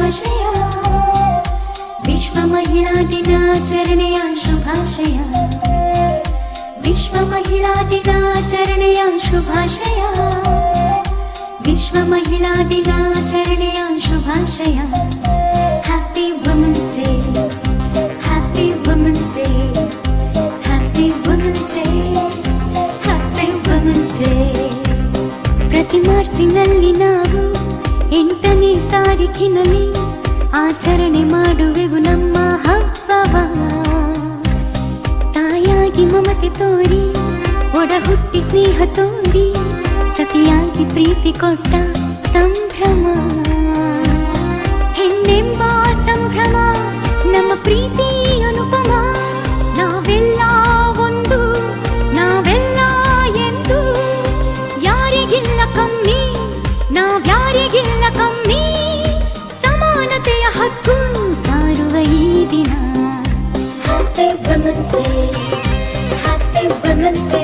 ಶುಭಾಶಯ ವಿಶ್ವ ಮಹಿಳಾ ದಿನಾಚರಣೆಯ ಶುಭಾಶಯ ವಿಶ್ವ ಮಹಿಳಾ ದಿನಾಚರಣೆಯ ಶುಭಾಶಯ ವಿಶ್ವ ಮಹಿಳಾ ದಿನಾಚರಣೆಯ ಶುಭಾಶಯ happy women's day happy women's day happy women's day happy women's day ಪ್ರತಿ ಮಾರ್ಚಿನಲ್ಲಿ ನಾವು 8ನೇ ತಾರೀಖಿನಲ್ಲಿ ಆಚರಣೆ ಮಾಡುವೆವು ನಮ್ಮ ಹಬ್ಬವ ತಾಯಾಗಿ ಮಮತೆ ತೋರಿ ಒಡ ಹುಟ್ಟಿ ಸ್ನೇಹ ತೋರಿ ಸತಿಯಾಗಿ ಪ್ರೀತಿ ಕೊಟ್ಟ ಸಂಭ್ರಮ ಹೆಣ್ಣೆಂಬ ಸಂಭ್ರಮ ನಮ್ಮ ಪ್ರೀತಿ ಅನುಪಮ ನಾವೆಲ್ಲ ಒಂದು ನಾವೆಲ್ಲ ಎಂದು ಯಾರಿಗಿಲ್ಲ ಕಮ್ಮಿ ನಾವ್ಯಾರಿಗಿಲ್ಲ ಕಮ್ಮಿ ಸಮಾನತೆಯ ಹಕ್ಕು ಸಾರುವ ಈ ದಿನ happy women's day happy women's day